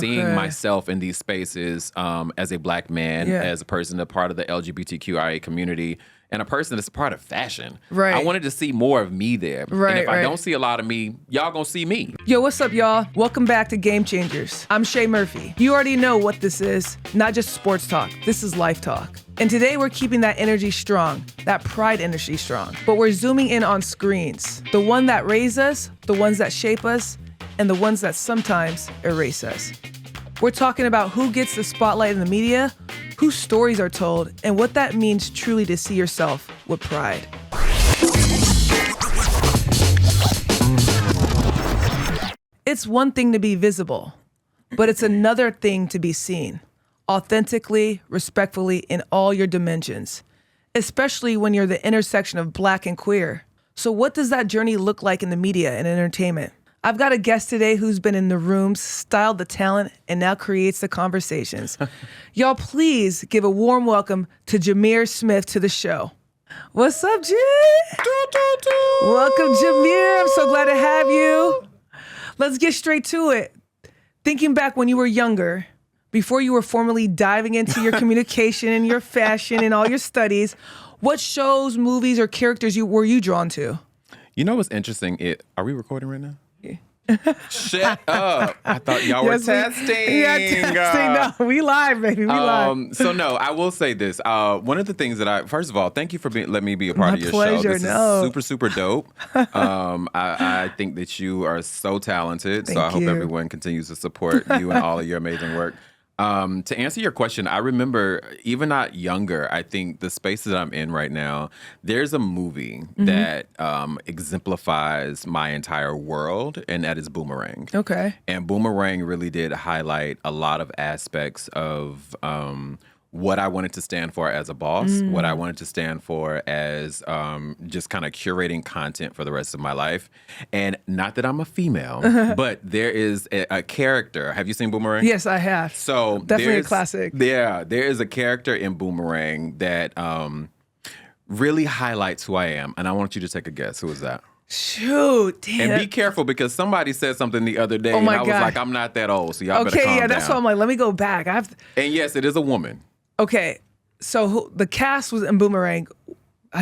seeing myself in these spaces as a Black man, as a person, a part of the LGBTQIA community, and a person that's a part of fashion. Right. I wanted to see more of me there. Right, and if I don't see a lot of me, y'all gonna see me. Yo, what's up, y'all? Welcome back to Game Changers. I'm Shay Murphy. You already know what this is. Not just sports talk. This is life talk. And today we're keeping that energy strong, that pride energy strong. But we're zooming in on screens. The one that raise us, the ones that shape us, and the ones that sometimes erase us. We're talking about who gets the spotlight in the media, whose stories are told, and what that means truly to see yourself with pride. It's one thing to be visible, but it's another thing to be seen, authentically, respectfully, in all your dimensions, especially when you're the intersection of Black and queer. So what does that journey look like in the media and entertainment? I've got a guest today who's been in the rooms, styled the talent, and now creates the conversations. Y'all, please give a warm welcome to Jamir Smith to the show. What's up, Jim? Welcome, Jamir. I'm so glad to have you. Let's get straight to it. Thinking back when you were younger, before you were formally diving into your communication and your fashion and all your studies, what shows, movies, or characters were you drawn to? You know what's interesting? Are we recording right now? Shut up. I thought y'all were testing. Yeah, testing. No, we live, baby. We live. So no, I will say this. One of the things that first of all, thank you for letting me be a part of your pleasure, show. This is super, super dope. I think that you are so talented. So I hope everyone continues to support you and all of your amazing work. To answer your question, I remember even not younger, I think the space that I'm in right now, there's a movie that exemplifies my entire world, and that is Boomerang. Okay. And Boomerang really did highlight a lot of aspects of what I wanted to stand for as a boss, what I wanted to stand for as just kind of curating content for the rest of my life. And not that I'm a female, but there is a character. Have you seen Boomerang? Yes, I have. So definitely a classic. Yeah, there is a character in Boomerang that really highlights who I am. And I want you to take a guess. Who is that? Shoot, damn. And be careful because somebody said something the other day and I was like, I'm not that old, so y'all better calm down. That's why I'm like, let me go back. And yes, it is a woman. Okay, so the cast was in Boomerang.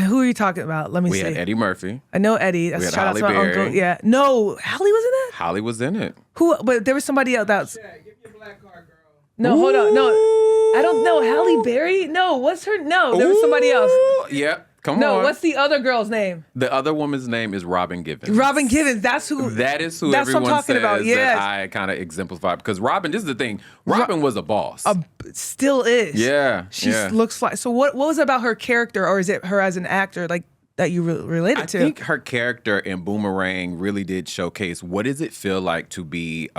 Who are you talking about? Let me see. We had Eddie Murphy. I know Eddie. That's we had shout Halle out to my Berry. uncle. Yeah. No, Halle was in it? Halle was in it. Who? But there was somebody else. That's. Yeah, give me a black card, girl. No, hold on. No, I don't know. Halle Berry? No, what's her? No, there was somebody else. Yep. Come on. No, what's the other girl's name? The other woman's name is Robin Givens. Robin Givens. That's who. That is who that's everyone what I'm talking says about. Yes. that I kind of exemplify. Because Robin, this is the thing. Robin was a boss. Still is. Yeah. She looks like. So what was it about her character, or is it her as an actor, like that you related to? I think her character in Boomerang really did showcase what does it feel like to be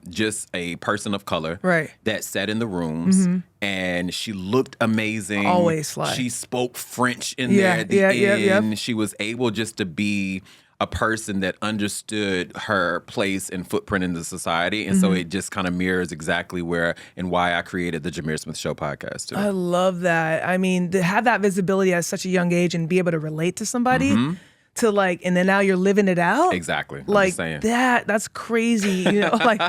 just a person of color, right? That sat in the rooms. And she looked amazing. Always fly. She spoke French in there at the end. Yep. She was able just to be a person that understood her place and footprint in the society. And so it just kind of mirrors exactly where and why I created the Jamir Smith Show podcast too. I love that. I mean, to have that visibility at such a young age and be able to relate to somebody to like, and then now you're living it out. Exactly. Like just saying. that's crazy, you know, like,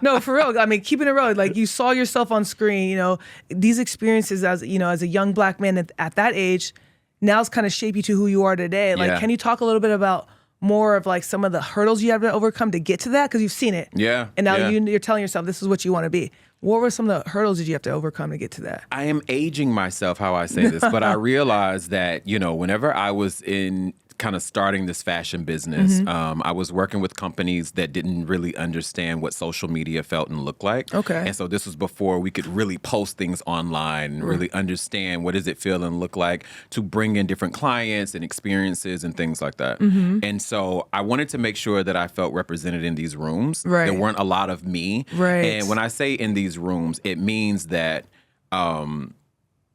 no, for real. I mean, keeping it real, like you saw yourself on screen, you know, these experiences as, you know, as a young Black man at that age, now's kind of shape you to who you are today. Like, can you talk a little bit about more of like some of the hurdles you have to overcome to get to that? Because you've seen it. Yeah. And now you're telling yourself this is what you want to be. What were some of the hurdles did you have to overcome to get to that? I am aging myself how I say this, but I realized that, you know, whenever I was in kind of starting this fashion business, I was working with companies that didn't really understand what social media felt and looked like. Okay. And so this was before we could really post things online and really understand what does it feel and look like to bring in different clients and experiences and things like that. And so I wanted to make sure that I felt represented in these rooms. Right. There weren't a lot of me. Right. And when I say in these rooms, it means that, and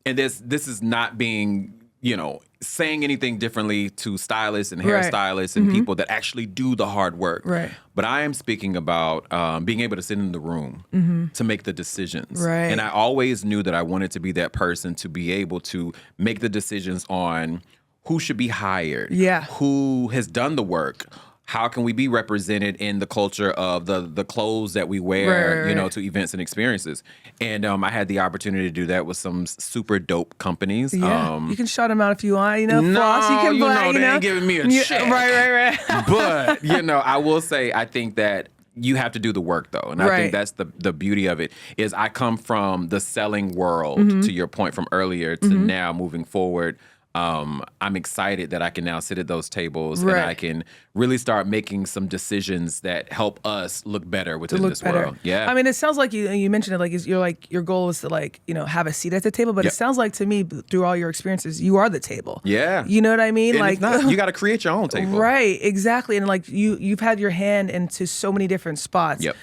this is not being, you know, saying anything differently to stylists and hairstylists and people that actually do the hard work. Right. But I am speaking about being able to sit in the room to make the decisions. Right. And I always knew that I wanted to be that person to be able to make the decisions on who should be hired, who has done the work, how can we be represented in the culture of the clothes that we wear, Right. to events and experiences? And I had the opportunity to do that with some super dope companies. Yeah, you can shout them out if you want. No, Floss, you can play. they ain't giving me a check. Right. But I will say, I think that you have to do the work, though, and I think that's the beauty of it. Is I come from the selling world, to your point from earlier, to now moving forward. I'm excited that I can now sit at those tables and I can really start making some decisions that help us look better within this world. Yeah. I mean, it sounds like you mentioned it like your goal is to have a seat at the table, but it sounds like to me through all your experiences, you are the table. Yeah. You know what I mean? And like if not, you got to create your own table. Right. Exactly. And like you've had your hand into so many different spots. Yep.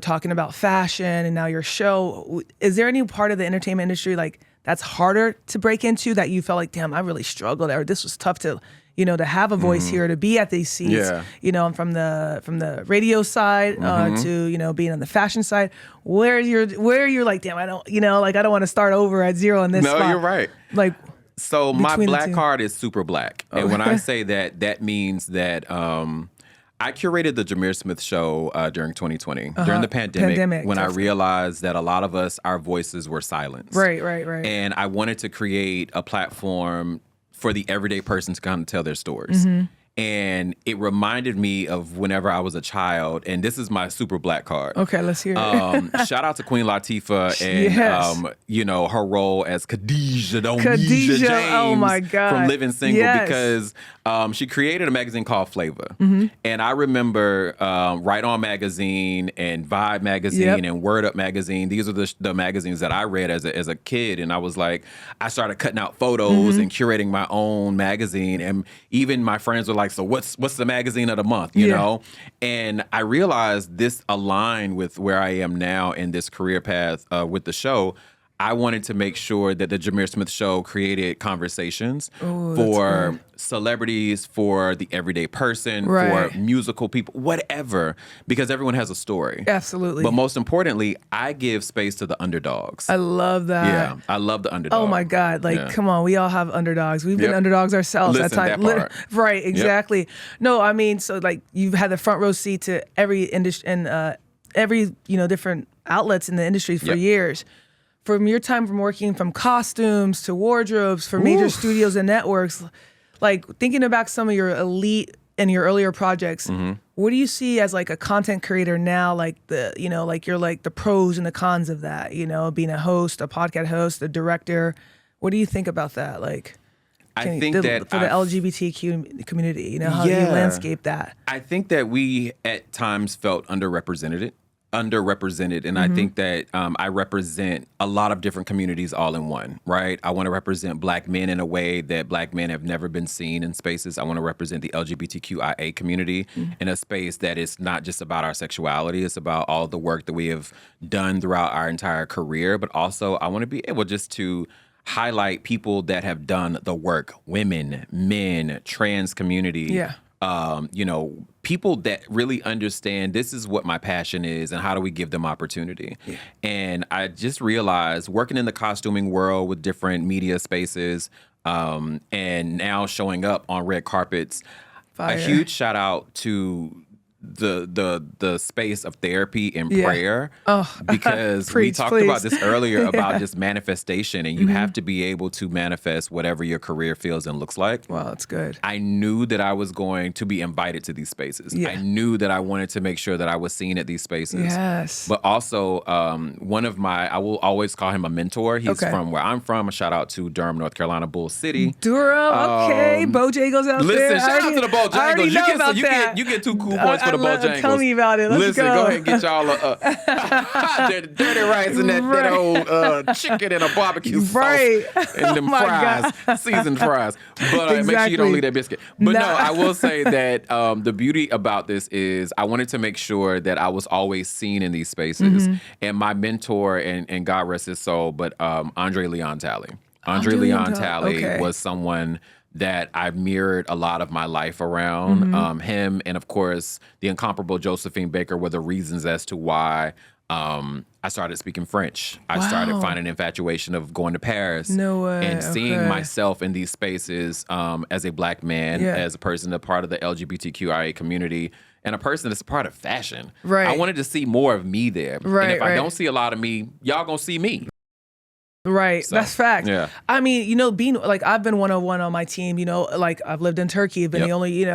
Talking about fashion and now your show. Is there any part of the entertainment industry like that's harder to break into that you felt like, damn, I really struggled, or this was tough to, to have a voice here, to be at these seats, from the radio side to, being on the fashion side, where you're like, damn, I don't, I don't want to start over at zero in this spot. No, you're right. Like, so my black card is super black. Okay. And when I say that, that means that, I curated the Jamir Smith show during 2020, during the pandemic when I realized that a lot of us, our voices were silenced. Right. And I wanted to create a platform for the everyday person to kind of tell their stories. And it reminded me of whenever I was a child, and this is my super black card. Okay, let's hear it. Shout out to Queen Latifah and her role as Khadijah James oh my God. from Living Single, because she created a magazine called Flavor. And I remember Right On Magazine and Vibe Magazine and Word Up Magazine. These are the magazines that I read as a kid, and I was like, I started cutting out photos and curating my own magazine, and even my friends were like, so what's the magazine of the month, you know? And I realized this aligned with where I am now in this career path with the show. I wanted to make sure that the Jamir Smith Show created conversations for celebrities, for the everyday person, for musical people, whatever, because everyone has a story. Absolutely. But most importantly, I give space to the underdogs. I love that. Yeah, I love the underdog. Oh my God. Like, come on, we all have underdogs. We've been underdogs ourselves. Listen, that part. Right, exactly. No, I mean, so like you've had the front row seat to every industry and every, different outlets in the industry for years. From your time from working from costumes to wardrobes for major studios and networks, like thinking about some of your elite and your earlier projects, what do you see as like a content creator now, like you're like the pros and the cons of that, being a host, a podcast host, a director? What do you think about that? Like, I think that for the LGBTQ community, how do you landscape that? I think that we at times felt underrepresented, and I think that I represent a lot of different communities all in one, right? I want to represent Black men in a way that Black men have never been seen in spaces. I want to represent the LGBTQIA community in a space that is not just about our sexuality, it's about all the work that we have done throughout our entire career, but also I want to be able just to highlight people that have done the work, women, men, trans community. People that really understand this is what my passion is and how do we give them opportunity. And I just realized working in the costuming world with different media spaces and now showing up on red carpets, a huge shout out to the space of therapy and prayer, because we talked about this earlier about just manifestation, and you have to be able to manifest whatever your career feels and looks like. Wow, that's good. I knew that I was going to be invited to these spaces. I knew that I wanted to make sure that I was seen at these spaces. Yes. But also, one of I will always call him a mentor. He's from where I'm from. A shout out to Durham, North Carolina, Bull City. Durham, okay. Bojangles out there. Listen, shout out to the Bojangles. You get 2 cool points for the Bojangles. Tell me about it. Let's go ahead and get y'all dirty rice and that old chicken and a barbecue sauce and them fries, seasoned fries. But make sure you don't leave that biscuit. But no, I will say that the beauty about this is I wanted to make sure that I was always seen in these spaces. And my mentor, and God rest his soul, but Andre Leon Talley. Andre Leon Talley was someone that I mirrored a lot of my life around. Him and, of course, the incomparable Josephine Baker were the reasons as to why I started speaking French. I started finding infatuation of going to Paris. No way. And seeing myself in these spaces as a Black man, as a person, a part of the LGBTQIA community, and a person that's a part of fashion. Right. I wanted to see more of me there. Right, and if I don't see a lot of me, y'all gonna see me. Right. So, that's fact. Yeah. I mean, being like, I've been 101 on my team, like I've lived in Turkey, I've been the only,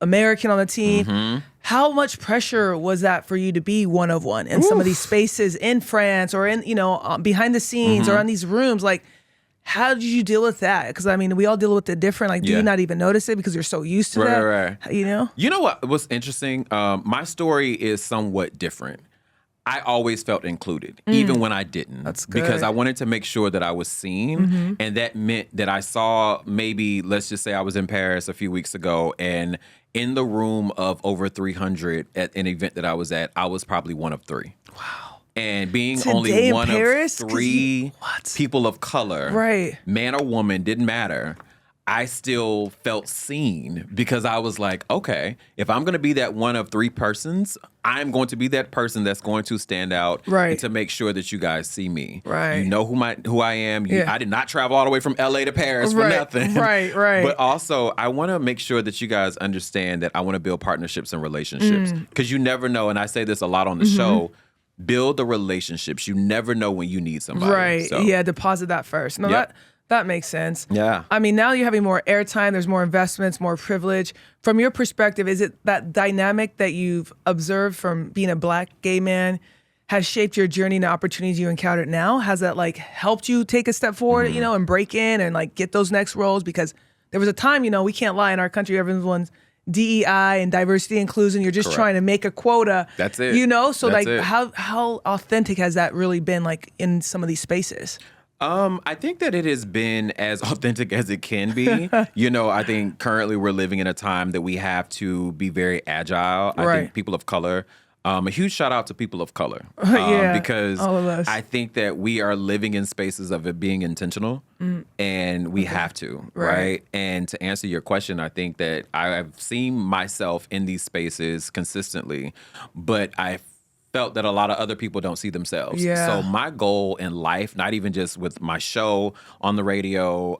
American on the team. How much pressure was that for you to be one of one in some of these spaces in France or in, behind the scenes or in these rooms? Like, how did you deal with that? Because I mean, we all deal with it different. Like, do you not even notice it because you're so used to that? Right. You know what was interesting? My story is somewhat different. I always felt included, even when I didn't. That's good. Because I wanted to make sure that I was seen. And that meant that I saw maybe, let's just say I was in Paris a few weeks ago, and in the room of over 300 at an event that I was at, I was probably one of 3. Wow. And being only one of 3 people of color, man or woman, didn't matter. I still felt seen because I was like, okay, if I'm going to be that one of 3 persons, I'm going to be that person that's going to stand out and to make sure that you guys see me. Right. You know who I am. I did not travel all the way from LA to Paris for nothing. Right. But also, I want to make sure that you guys understand that I want to build partnerships and relationships because you never know, and I say this a lot on the show, build the relationships. You never know when you need somebody. Right. So. Yeah, deposit that first. No, that makes sense. Yeah. I mean, now you're having more airtime, there's more investments, more privilege. From your perspective, is it that dynamic that you've observed from being a Black gay man has shaped your journey and the opportunities you encountered now? Has that like helped you take a step forward, and break in and like get those next roles? Because there was a time, we can't lie, in our country, everyone's DEI and diversity inclusion. You're just trying to make a quota. That's it. So That's like it. how authentic has that really been like in some of these spaces? I think that it has been as authentic as it can be. I think currently we're living in a time that we have to be very agile. I think people of color, a huge shout out to people of color. Because all of us. I think that we are living in spaces of it being intentional and we have to, right? And to answer your question, I think that I've seen myself in these spaces consistently, but I felt that a lot of other people don't see themselves. Yeah. So my goal in life, not even just with my show on the radio,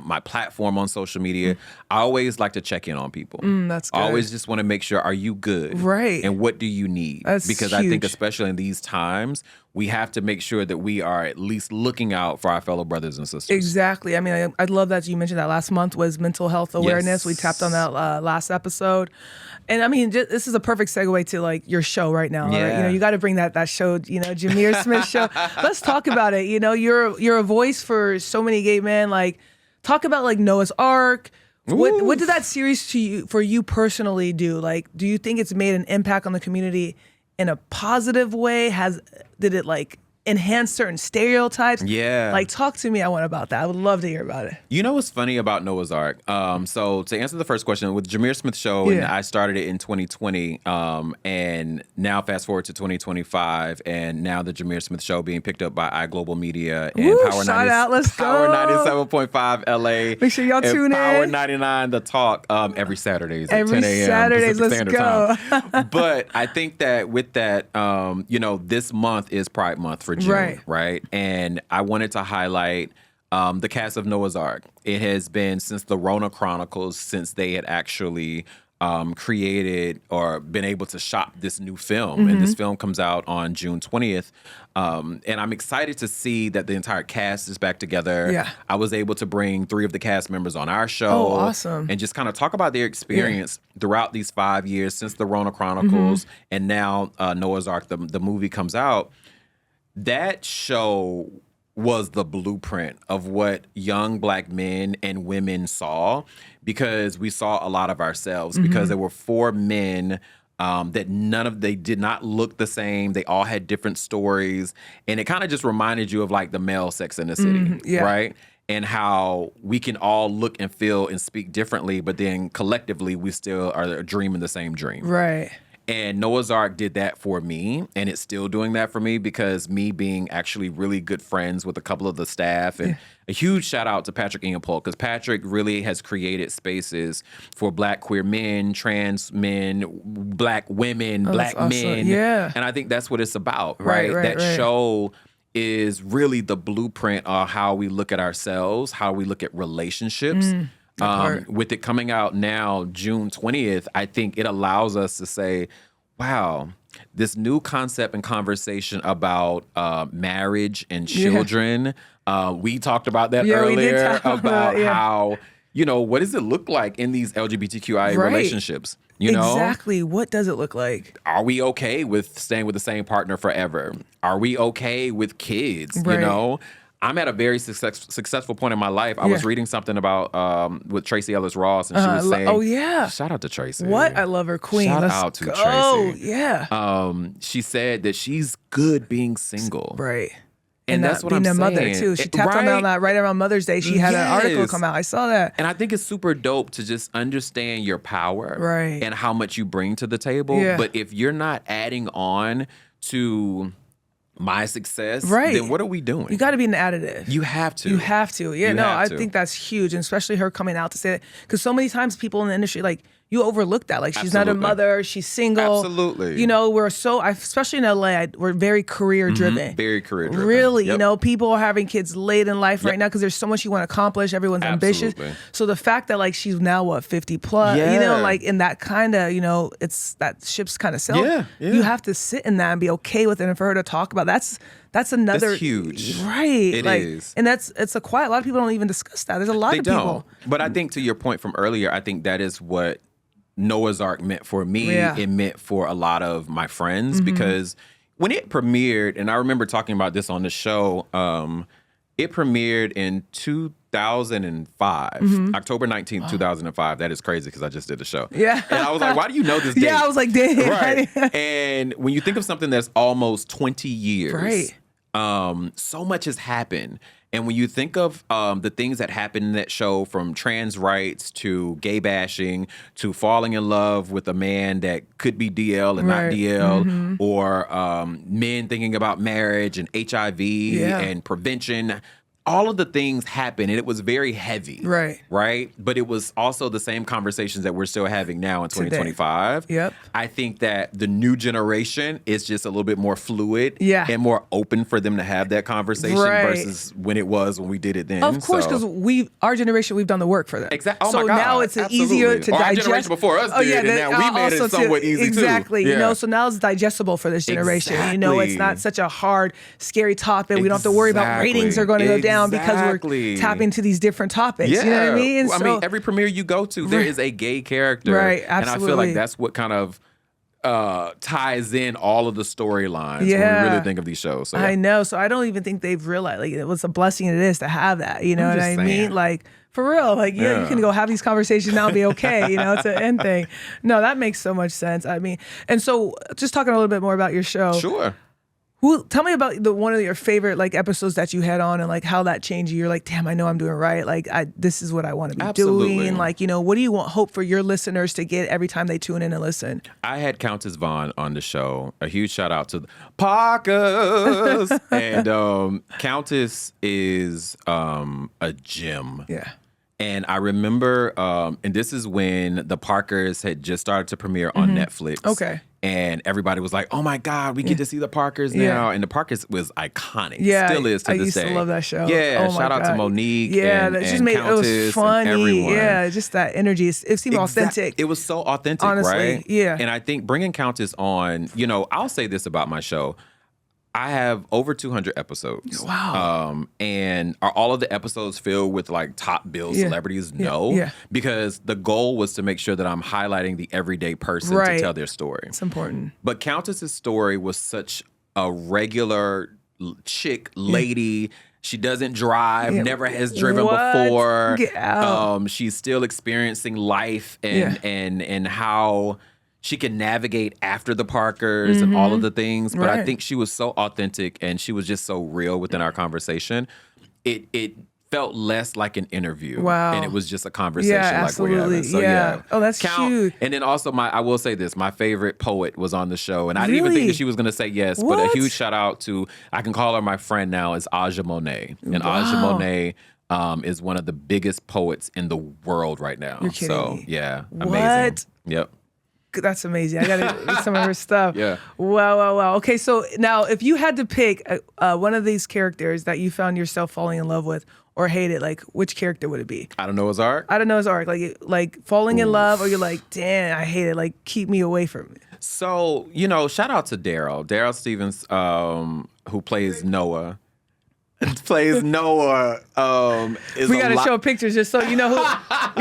my platform on social media, I always like to check in on people. That's good. I always just want to make sure, are you good? Right. And what do you need? That's because huge. I think especially in these times, we have to make sure that we are at least looking out for our fellow brothers and sisters. Exactly. I mean, I love that you mentioned that last month was mental health awareness. Yes. We tapped on that last episode. And I mean, this is a perfect segue to like your show right now. Yeah. Right? You got to bring that show, Jamir Smith show. Let's talk about it. You're a voice for so many gay men. Like, talk about like Noah's Ark. What did that series for you personally do? Like, do you think it's made an impact on the community in a positive way? Did it like enhance certain stereotypes? Yeah. Like, talk to me, about that. I would love to hear about it. You know what's funny about Noah's Ark? So to answer the first question, with Jamir Smith show, and I started it in 2020, and now fast forward to 2025, and now the Jamir Smith show being picked up by iGlobal Media and Power 97.5 LA. Make sure y'all tune in. Power 99 The Talk every Saturdays at Every 10 a.m. Saturdays, Pacific let's Standard Time. But I think that with that, this month is Pride Month for June, right? And I wanted to highlight the cast of Noah's Ark. It has been since the Rona Chronicles, since they had actually created or been able to shop this new film. And this film comes out on June 20th. And I'm excited to see that the entire cast is back together. Yeah. I was able to bring 3 of the cast members on our show. Oh, awesome. And just kind of talk about their experience throughout these 5 years since the Rona Chronicles. And now Noah's Ark, the movie comes out. That show was the blueprint of what young Black men and women saw, because we saw a lot of ourselves, because there were 4 men that they did not look the same. They all had different stories. And it kind of just reminded you of like the male Sex in the City, right? And how we can all look and feel and speak differently, but then collectively we still are dreaming the same dream. Right. And Noah's Ark did that for me, and it's still doing that for me because me being actually really good friends with a couple of the staff, and a huge shout out to Patrick Ingapol, because Patrick really has created spaces for Black queer men, trans men, Black women, Black men. Yeah. And I think that's what it's about, right? That show is really the blueprint of how we look at ourselves, how we look at relationships. With it coming out now, June 20th, I think it allows us to say, wow, this new concept and conversation about marriage and children. We talked about that earlier about how, what does it look like in these LGBTQIA relationships? Exactly. What does it look like? Are we okay with staying with the same partner forever? Are we okay with kids? I'm at a very successful point in my life. I was reading something about with Tracy Ellis Ross, and she was saying, shout out to Tracy. What? I love her, queen. Shout Let's out to go. Tracy. Yeah. She said that she's good being single. Right. And that's what I'm saying. Being a mother, too. She tapped on that right around Mother's Day. She had an article come out. I saw that. And I think it's super dope to just understand your power and how much you bring to the table. Yeah. But if you're not adding on to my success, then what are we doing? You got to be an additive. You have to. You have to. Yeah, I think that's huge, and especially her coming out to say that, because so many times people in the industry, like, you overlook that. Like, she's not a mother, she's single. Absolutely. We're so, especially in LA, we're very career driven. Very career driven. Really, people are having kids late in life right now because there's so much you want to accomplish. Everyone's ambitious. So the fact that, like, she's now 50 plus, like, in that kind of, it's that ship's kind of sailed. You have to sit in that and be okay with it. And for her to talk about that's another huge. Right. It is. And it's a quiet. A lot of people don't even discuss that. There's a lot of people. But I think, to your point from earlier, I think that is what Noah's Ark meant for me. It meant for a lot of my friends, because when it premiered, and I remember talking about this on the show, it premiered in 2005, October 19th, 2005. That is crazy because I just did the show. Yeah. And I was like, why do you know this date? Yeah, I was like, dang. Right. And when you think of something that's almost 20 years, so much has happened. And when you think of the things that happened in that show, from trans rights to gay bashing to falling in love with a man that could be DL and not DL, or men thinking about marriage and HIV and prevention, all of the things happened, and it was very heavy. Right? But it was also the same conversations that we're still having now in 2025. Yep. I think that the new generation is just a little bit more fluid and more open for them to have that conversation versus when it was when we did it then. Of course, because our generation, we've done the work for them. Exactly. Oh so my God, now it's easier to digest. Our generation before us did, and now we made it somewhat easy too. Exactly. So now it's digestible for this generation. It's not such a hard, scary topic. We don't have to worry about ratings are going to go down because we're tapping into these different topics. You know what I mean? I mean, every premiere you go to, there is a gay character. Right, absolutely. And I feel like that's what kind of ties in all of the storylines when we really think of these shows. So, I know. So I don't even think they've realized, like, it was a blessing it is to have that. You know what I mean? Like, for real. Like, you can go have these conversations now and be okay. It's an end thing. No, that makes so much sense. I mean, and so just talking a little bit more about your show. Sure. Tell me about one of your favorite, like, episodes that you had on, and, like, how that changed you. You're like, damn, I know I'm doing right. Like, this is what I want to be doing. Like, what do you hope for your listeners to get every time they tune in and listen? I had Countess Vaughn on the show. A huge shout out to the Parkers. And Countess is a gem. Yeah. And I remember, and this is when the Parkers had just started to premiere on Netflix. Okay. And everybody was like, oh my God, we get to see the Parkers now. And the Parkers was iconic. Yeah. Still is to this day. I used to love that show. Yeah. Shout out to Monique and just made Countess, it was funny. and everyone. Yeah, just that energy. It seemed authentic. It was so authentic, honestly, right? Yeah. And I think bringing Countess on, I'll say this about my show. I have over 200 episodes. Wow. And are all of the episodes filled with, like, top billed celebrities? No. Yeah. Because the goal was to make sure that I'm highlighting the everyday person to tell their story. It's important. But Countess's story was such a regular chick lady. She doesn't drive, never has driven before. Get out. She's still experiencing life and how she can navigate after the Parkers and all of the things. But I think she was so authentic and she was just so real within our conversation. It felt less like an interview. Wow. And it was just a conversation Yeah, like we're absolutely. having. So Yeah. Oh, that's cute. And then also I will say this, my favorite poet was on the show. And I didn't even Really? think that she was going to say yes, but What? a huge shout out to, I can call her my friend now, is Aja Monet. And Wow. Aja Monet is one of the biggest poets in the world right now. You're kidding So me. yeah, What? amazing. Yep. That's amazing. I got to read some of her stuff. Yeah. Wow. Okay, so now if you had to pick one of these characters that you found yourself falling in love with or hated, like which character would it be? I don't know his art. I don't know his arc. Like falling in love, or you're like, damn, I hate it. Like, keep me away from it. So, shout out to Daryl Stevens, who plays Noah. Plays Noah. We got to show pictures just so you know who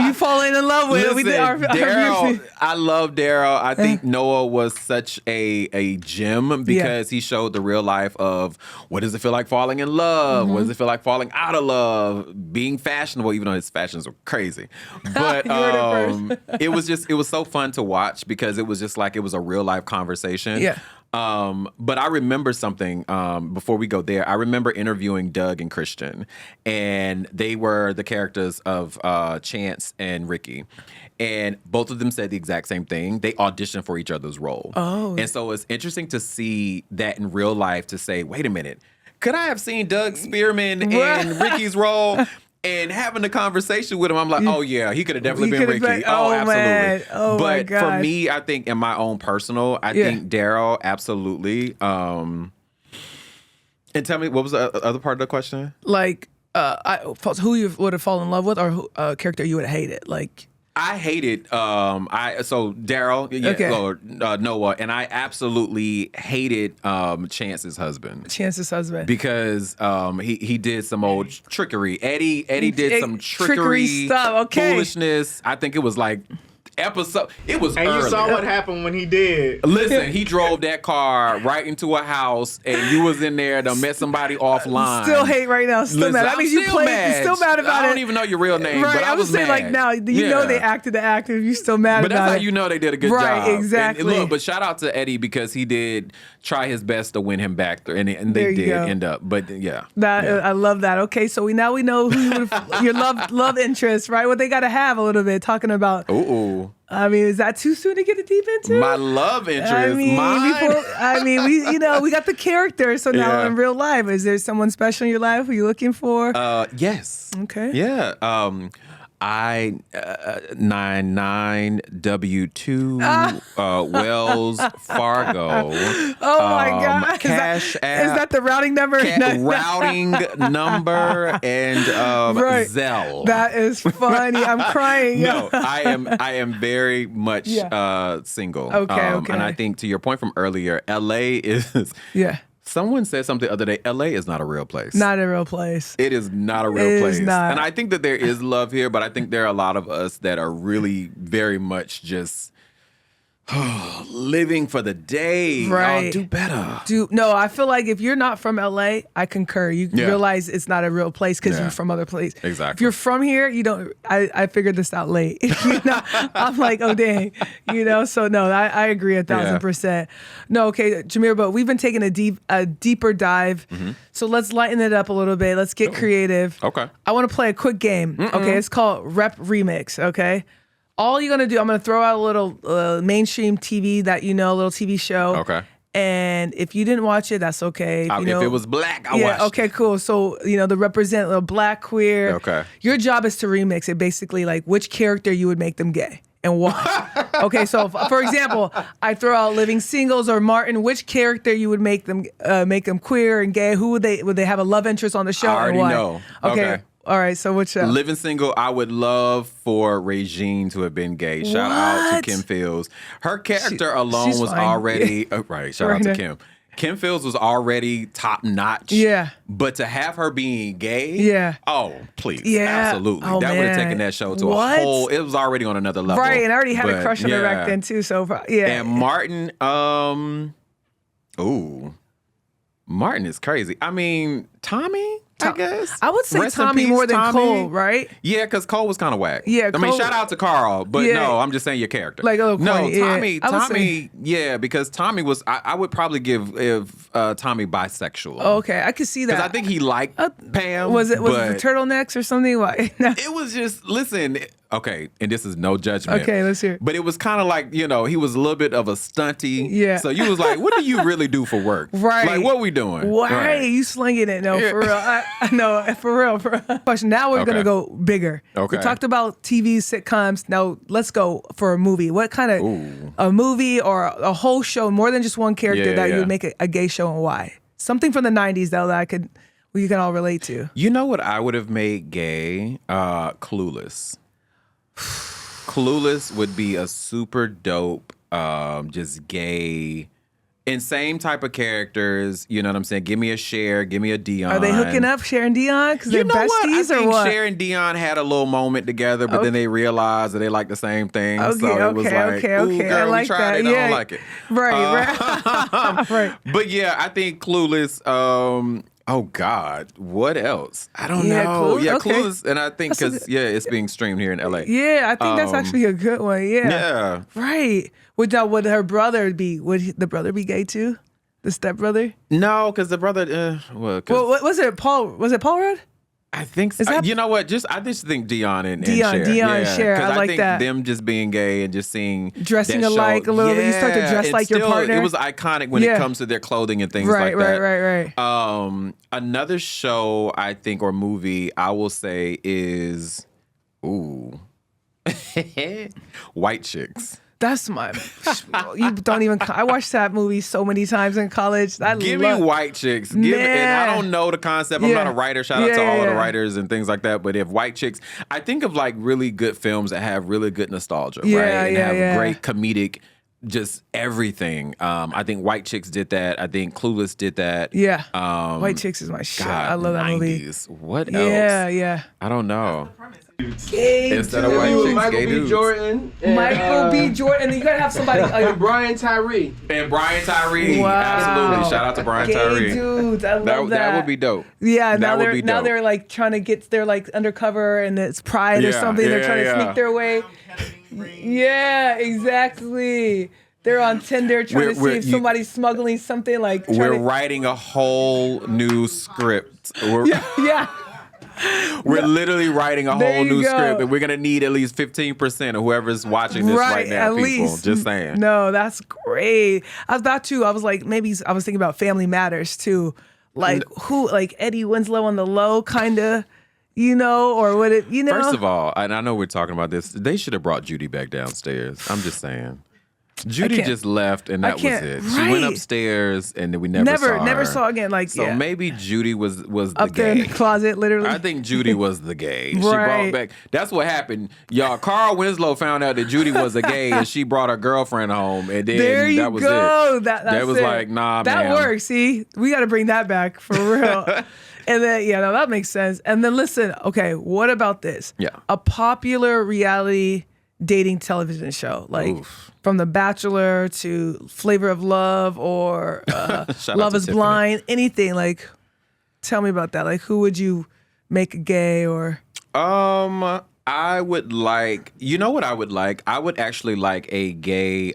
you falling in love with. Listen, Daryl, I love Daryl. I think Noah was such a gem because he showed the real life of what does it feel like falling in love? What does it feel like falling out of love? Being fashionable, even though his fashions were crazy. But it was so fun to watch because it was just like it was a real life conversation. Yeah. But I remember something before we go there. I remember interviewing Doug and Christian, and they were the characters of Chance and Ricky. And both of them said the exact same thing. They auditioned for each other's role. Oh. And so it's interesting to see that in real life to say, wait a minute, could I have seen Doug Spearman in Ricky's role? And having a conversation with him, I'm like, oh yeah, he could have definitely been Ricky. Absolutely. Man. Oh, my but God. for me, I think in my own personal, I think Daryl, absolutely. And tell me, what was the other part of the question? Like, who you would have fallen in love with, or who, character you would have hated? Like, I hated Daryl, Noah, and I absolutely hated Chance's husband. Because he did some old trickery. Eddie did some trickery stuff. Okay, foolishness. I think it was like episode. It was and early. you saw what happened when he did. Listen, he drove that car right into a house, and you was in there to met somebody offline. Still hate right now. Still mad. I mean, you played. You're still mad about it. I don't even know your real name, right. but I was mad. Like now, you know they acted the act. If you still mad but about it, that's how you know they did a good job. Right. Exactly. And look, but shout out to Eddie because he did try his best to win him back, and they did end up. But yeah, I love that. Okay, so we know who your love interest, right? What they got to have a little bit talking about. Ooh. I mean, is that too soon to get deep into? My love interest. we got the character. So now in real life, is there someone special in your life who you're looking for? Yes. Okay. Yeah. I-99W2 Wells Fargo. Oh my God. Cash App. Is that the routing number? Routing number and Zelle. That is funny. I'm crying. No, I am very much single. Okay. And I think to your point from earlier, LA is Someone said something the other day, LA is not a real place. Not a real place. It is not a real place. Is not. And I think that there is love here, but I think there are a lot of us that are really very much just living for the day. Right. Do better. No, I feel like if you're not from LA, I concur. You realize it's not a real place because you're from other places. Exactly. If you're from here, you don't. I figured this out late. I'm like, oh dang, So no, I agree 1,000%. No, okay, Jamir, but we've been taking a deeper dive. Mm-hmm. So let's lighten it up a little bit. Let's get creative. Okay. I want to play a quick game. Okay, it's called Rep Remix. Okay. All you're going to do, I'm going to throw out a little mainstream TV that a little TV show. Okay. And if you didn't watch it, that's okay. If it was black, I watched okay, cool. So, the represent a black, queer. Okay. Your job is to remix it, basically, like which character you would make them gay and why. Okay, so for example, I throw out Living Singles or Martin, which character you would make them queer and gay? Who would they have a love interest on the show? I already and why? know. Okay. All right, so which Living Single, I would love for Regine to have been gay. Shout out to Kim Fields. Her character alone was already right. Shout out to Kim. Kim Fields was already top notch. Yeah. But to have her being gay, oh, please. Yeah. Absolutely. Oh, that would have taken that show to a whole, it was already on another level. Right, and I already had a crush on her back then too, so And Martin, Martin is crazy. I mean, Tommy? I guess. I would say Rest in Tommy peace, more than Tommy. Cole, right? Yeah, because Cole was kind of whack. Yeah, I mean, Cole- shout out to Carl, but Yeah. no, I'm just saying your character. Like a little no, corny, yeah. Tommy, I would Tommy, yeah, because Tommy was. I would probably give Tommy bisexual. Okay, I could see that. Because I think he liked Pam. Was it the but turtlenecks or something? Why? No. It was just listen. Okay, and this is no judgment. Okay, let's hear it. But it was kind of like, he was a little bit of a stunty. Yeah. So you was like, what do you really do for work? Right. Like, what we doing? Why Right. you slinging it? No, for real. I know, for real. Question. Now we're gonna Okay. go bigger. Okay. We talked about TV sitcoms. Now let's go for a movie. What kind of a movie or a whole show, more than just one character, Yeah, that you yeah. would make a gay show, and why? Something from the '90s though that we can all relate to. You know what I would have made gay? Clueless. Clueless would be a super dope, just gay, and same type of characters. You know what I'm saying? Give me a Cher, give me a Dion. Are they hooking up, Cher and Dion? Because they're You know what? I besties or think what? Cher and Dion had a little moment together, but then they realized that they like the same thing. Okay, so it was like, Ooh, girl, I like we tried that. it. I Yeah. don't like it. Right. Right. But yeah, I think Clueless. Oh God, what else? I don't Yeah, know. Clueless, Yeah, okay. Clueless, and I think That's a because it's being streamed here in LA. Yeah, I think that's actually a good one. Yeah. Yeah. Right. Would her brother be? Would the brother be gay too? The stepbrother? No, because the brother. Well, What was it? Paul? Was it Paul Rudd? I think so. Is that- You know what? I just think Dion and Dion Cher. and Cher. I 'Cause like think that. them just being gay and just seeing Dressing that alike show, a little bit. You start to dress and like your still, partner. It was iconic when Yeah. it comes to their clothing and things Right, like that. right. Another show I think or movie I will say is White Chicks. That's my. You don't even. I watched that movie so many times in college. Give me White Chicks. And I don't know the concept. I'm Yeah. not a writer. Shout out to Yeah, all of the yeah. writers and things like that. But if White Chicks, I think of like really good films that have really good nostalgia, Yeah, right? And yeah, have yeah. great comedic, just everything. I think White Chicks did that. I think Clueless did that. Yeah. White Chicks is my shit. God, I love that movie. 90s. What else? Yeah, yeah. I don't know. Gay Instead of dude. White Chicks, Michael gay B. dudes. Jordan. And, Michael B. Jordan. And you gotta have somebody. and Brian Tyree. And Brian Tyree. Wow. Absolutely. Shout out to Brian Gay Tyree. dudes. I love that. That would be dope. Yeah, That now would they're be now dope. they're like trying to get they're like undercover and it's Pride or Yeah, something. They're yeah, trying to yeah. sneak their way. Yeah, exactly. They're on Tinder trying to see if somebody's smuggling something like. We're trying to, writing a whole new script. yeah. We're literally writing a There whole you new go. script, and we're gonna need at least 15% of whoever's watching this right now. at People, least. just saying. No, that's great. I was about to. I was like, maybe I was thinking about Family Matters too. Like who? Like Eddie Winslow on the low, kind of. Or would it? First of all, and I know we're talking about this, they should have brought Judy back downstairs. I'm just saying. Judy can't- just left, and that was can't- it. She went right. upstairs, and then we never never saw saw again. Like So yeah. maybe Judy was the up there in gay. the closet, literally. I think Judy was the gay. She Right. brought back. That's what happened, y'all. Carl Winslow found out that Judy was a gay, and she brought her girlfriend home, and then There you that was go. it. That was it. like, nah, that man. works. See, we got to bring that back for real. And then, that makes sense. And then listen, okay, what about this? Yeah. A popular reality dating television show, like Oof. from The Bachelor to Flavor of Love or Shout out Love to is Tiffany. Blind, anything. Like, tell me about that. Like, who would you make gay or? I would like, you know what I would like? I would actually like a gay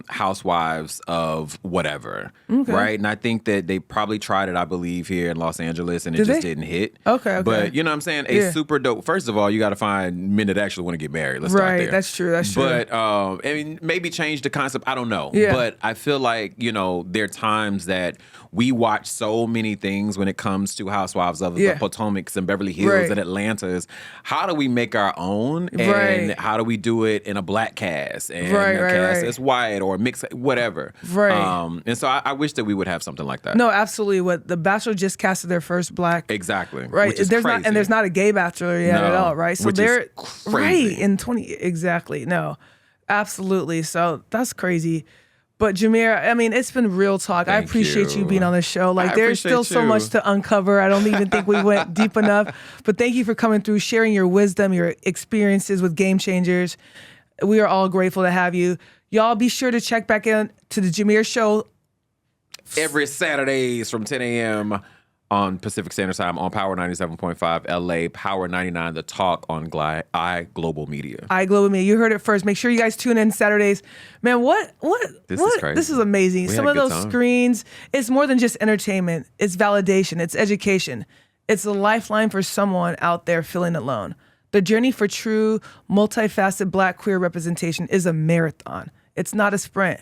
housewives of whatever, right? And I think that they probably tried it, I believe, here in Los Angeles, and it Did just they? didn't hit. Okay. But you know what I'm saying? A Yeah. super dope. First of all, you got to find men that actually want to get married. Let's start Right, there. that's true. But I mean, maybe change the concept. I don't know. Yeah. But I feel like there are times that we watch so many things when it comes to Housewives of Yeah. the Potomacs and Beverly Hills Right. and Atlantas. How do we make our own? And Right. how do we do it in a black cast and Right, a right, cast right. that's white or mixed, whatever. Right. And so I wish that we would have something like that. No, absolutely. What The Bachelor just casted their first black. Exactly. Right. Which is there's crazy. not a gay bachelor yet at No, all, right? So which is they're crazy. right in 20 exactly. No. Absolutely. So that's crazy. But Jamir, I mean, it's been real talk. I Thank appreciate you you. being on the show. Like I there's appreciate still so you. much to uncover. I don't even think we went deep enough. But thank you for coming through, sharing your wisdom, your experiences with Game Changers. We are all grateful to have you. Y'all be sure to check back in to the Jamir Show. Every Saturdays from 10 a.m. on Pacific Standard Time on Power 97.5 LA, Power 99 The Talk on iGlobal Media. iGlobal Media. You heard it first. Make sure you guys tune in Saturdays. Man, This is crazy. This is amazing. We Some had of a good those time. screens, it's more than just entertainment. It's validation. It's education. It's a lifeline for someone out there feeling alone. The journey for true, multifaceted Black queer representation is a marathon. It's not a sprint.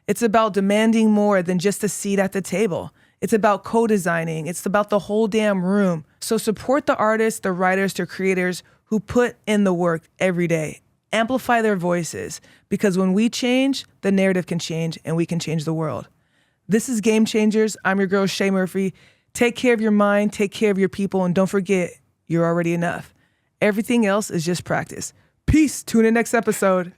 It's about demanding more than just a seat at the table. It's about co-designing. It's about the whole damn room. So support the artists, the writers, the creators who put in the work every day. Amplify their voices, because when we change, the narrative can change and we can change the world. This is Game Changers. I'm your girl, Shay Murphy. Take care of your mind, take care of your people, and don't forget, you're already enough. Everything else is just practice. Peace. Tune in next episode.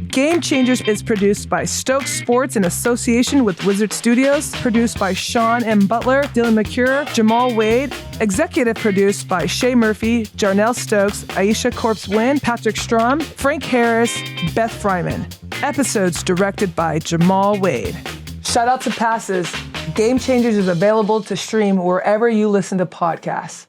Game Changers is produced by Stokes Sports in association with Wizard Studios. Produced by Sean M. Butler, Dylan McCure, Jamal Wade. Executive produced by Shay Murphy, Jarnell Stokes, Aisha Corpse-Wynn, Patrick Strom, Frank Harris, Beth Fryman. Episodes directed by Jamal Wade. Shout out to Passes. Game Changers is available to stream wherever you listen to podcasts.